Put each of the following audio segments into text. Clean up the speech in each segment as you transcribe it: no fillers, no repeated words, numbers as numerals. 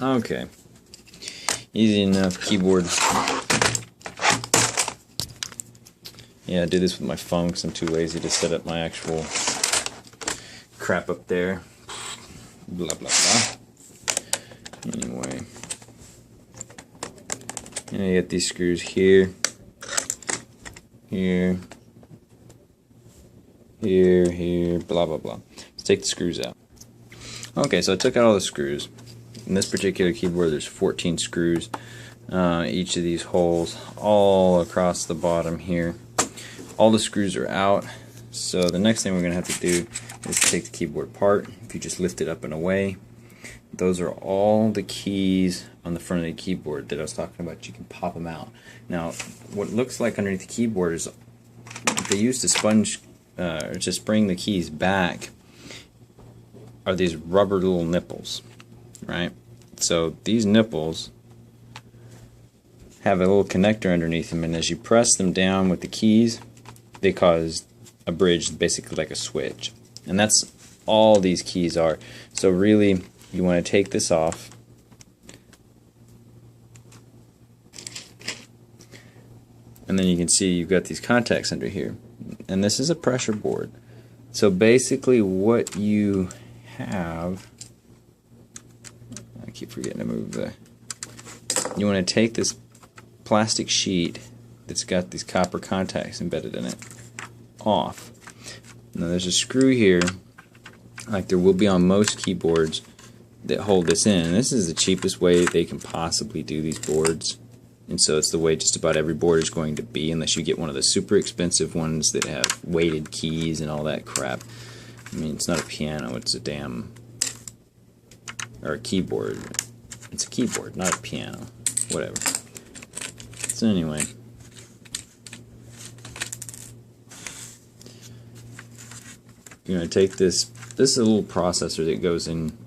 Okay, easy enough keyboard. Yeah, I do this with my phone because I'm too lazy to set up my actual crap up there. Blah blah blah. Anyway, and you get these screws here, here, here, blah blah blah. Let's take the screws out. Okay, so I took out all the screws. In this particular keyboard, there's 14 screws. Each of these holes, all across the bottom here. All the screws are out. So the next thing we're going to have to do is take the keyboard apart. If you just lift it up and away, those are all the keys on the front of the keyboard that I was talking about. You can pop them out. Now, what looks like underneath the keyboard is they used to to spring the keys back are these rubber little nipples, right? So these nipples have a little connector underneath them, and as you press them down with the keys, they cause a bridge, basically like a switch. And that's all these keys are. So really, you want to take this off. And then you can see you've got these contacts under here. And this is a pressure board. So basically what you have, I keep forgetting to move you want to take this plastic sheet that's got these copper contacts embedded in it off. Now there's a screw here, like there will be on most keyboards, that hold this in. And this is the cheapest way they can possibly do these boards. And so it's the way just about every board is going to be, unless you get one of the super expensive ones that have weighted keys and all that crap. I mean, it's not a piano, it's a or a keyboard. It's a keyboard, not a piano. Whatever. So anyway, you're going to take this. This is a little processor that goes in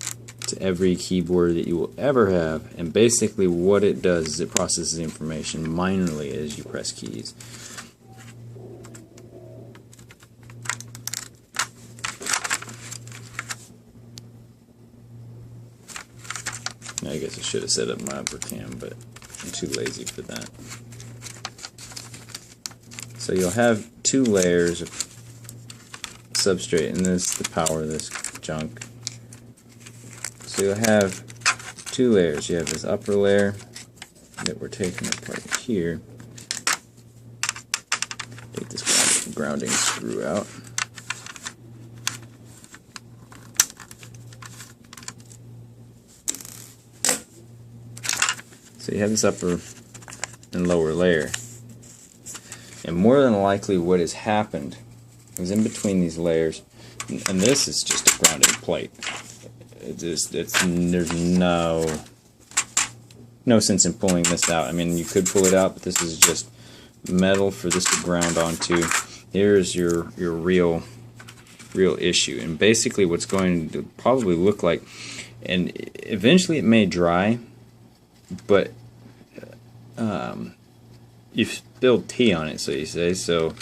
to every keyboard that you will ever have, and basically what it does is it processes information minorly as you press keys. I guess I should have set up my upper cam, but I'm too lazy for that. So you'll have two layers of substrate, and this is the power of this junk. So you'll have two layers. You have this upper layer that we're taking apart here. Take this grounding screw out. So you have this upper and lower layer. And more than likely what has happened is in between these layers, and this is just a grounding plate. There's no sense in pulling this out. I mean, you could pull it out, but this is just metal for this to ground onto. Here's your real issue. And basically what's going to probably look like, and eventually it may dry, but you've spilled tea on it, so you say, so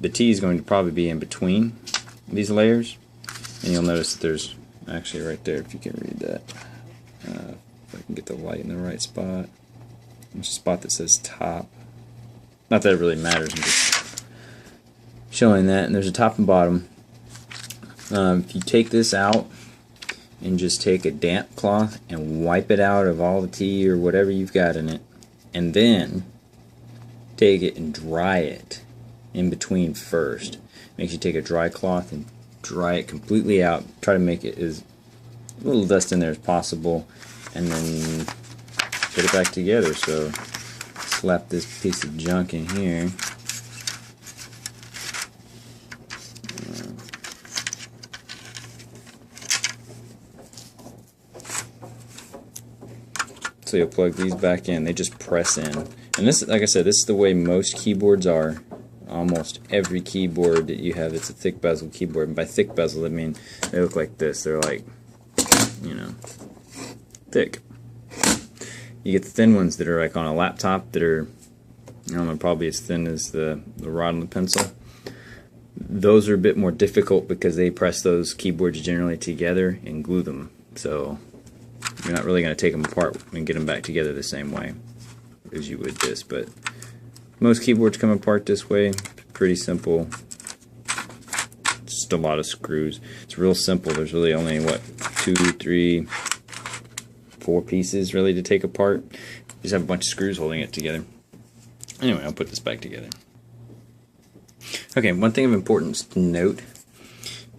the tea is going to probably be in between these layers, and you'll notice that there's actually right there, if you can read that, if I can get the light in the right spot, there's a spot that says top. Not that it really matters, I'm just showing that. And there's a top and bottom. If you take this out and just take a damp cloth and wipe it out of all the tea or whatever you've got in it, and then take it and dry it in between first. Makes you take a dry cloth and dry it completely out. Try to make it as little dust in there as possible, and then put it back together. So slap this piece of junk in here. So you'll plug these back in. They just press in. And this, like I said, this is the way most keyboards are. Almost every keyboard that you have, it's a thick bezel keyboard. And by thick bezel, I mean they look like this. They're like, you know, thick. You get the thin ones that are like on a laptop that are, I don't know, probably as thin as the rod on the pencil. Those are a bit more difficult because they press those keyboards generally together and glue them. So You're not really going to take them apart and get them back together the same way as you would this, but most keyboards come apart this way. Pretty simple. Just a lot of screws. It's real simple. There's really only, what, 2, 3, 4 pieces really to take apart. You just have a bunch of screws holding it together. Anyway, I'll put this back together. Okay, one thing of importance to note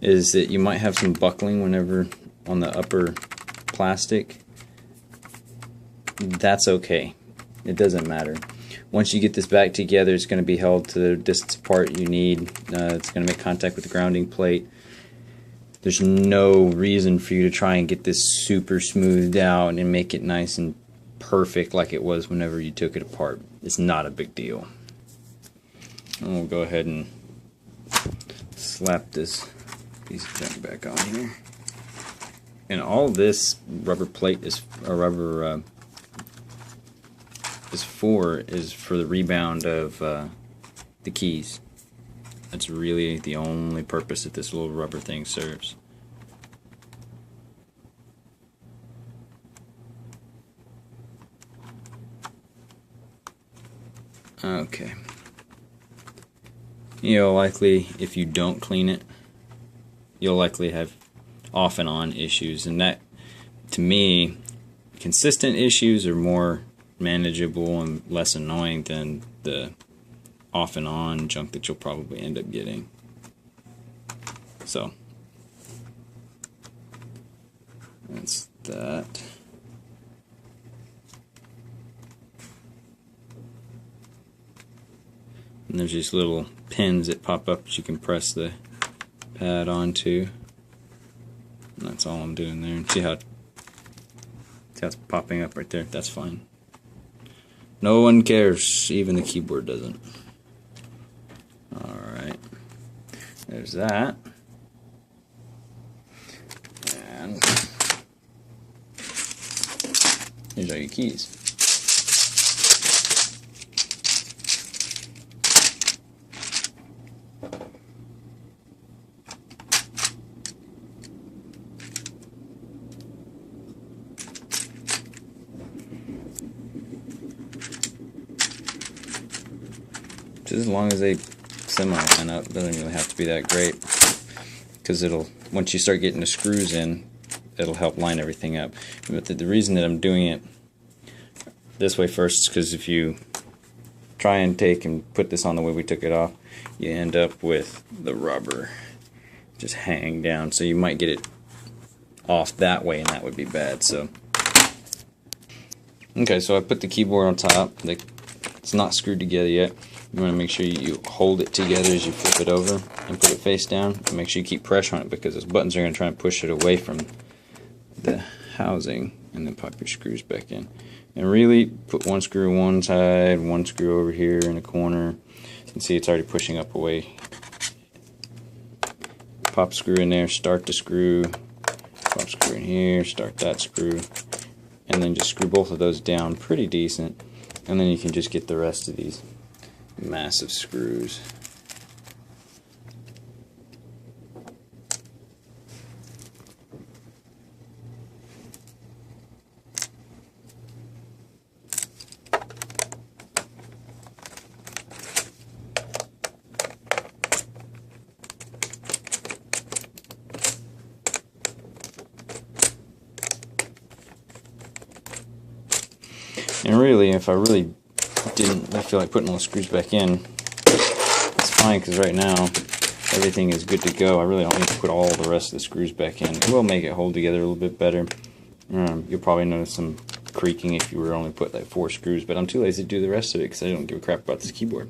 is that you might have some buckling whenever on the upper plastic. That's okay. It doesn't matter. Once you get this back together, it's going to be held to the distance apart you need. It's going to make contact with the grounding plate. There's no reason for you to try and get this super smoothed out and make it nice and perfect like it was whenever you took it apart. It's not a big deal. And we'll go ahead and slap this piece of junk back on here. And all this rubber plate is for the rebound of the keys. That's really the only purpose that this little rubber thing serves. Okay. You'll likely, if you don't clean it, you'll likely have off and on issues, and that, to me, consistent issues are more manageable and less annoying than the off and on junk that you'll probably end up getting. So that's that. And there's these little pins that pop up that you can press the pad onto. And that's all I'm doing there. And see how it's popping up right there? That's fine. No one cares, even the keyboard doesn't. Alright. There's that. And here's all your keys. As long as they semi-line up, it doesn't really have to be that great, because once you start getting the screws in, it'll help line everything up. But the reason that I'm doing it this way first is because if you try and take and put this on the way we took it off, you end up with the rubber just hang down, so you might get it off that way, and that would be bad. So okay, so I put the keyboard on top. It's not screwed together yet. You want to make sure you hold it together as you flip it over and put it face down. And make sure you keep pressure on it, because those buttons are going to try and push it away from the housing, and then pop your screws back in. And really put one screw on one side, one screw over here in the corner. You can see it's already pushing up away. Pop screw in there, start the screw, pop screw in here, start that screw, and then just screw both of those down pretty decent, and then you can just get the rest of these massive screws. And really, if I really didn't feel like putting all the screws back in, it's fine, because right now everything is good to go. I really don't need to put all the rest of the screws back in. It will make it hold together a little bit better. You'll probably notice some creaking if you were only put like 4 screws, but I'm too lazy to do the rest of it because I don't give a crap about this keyboard.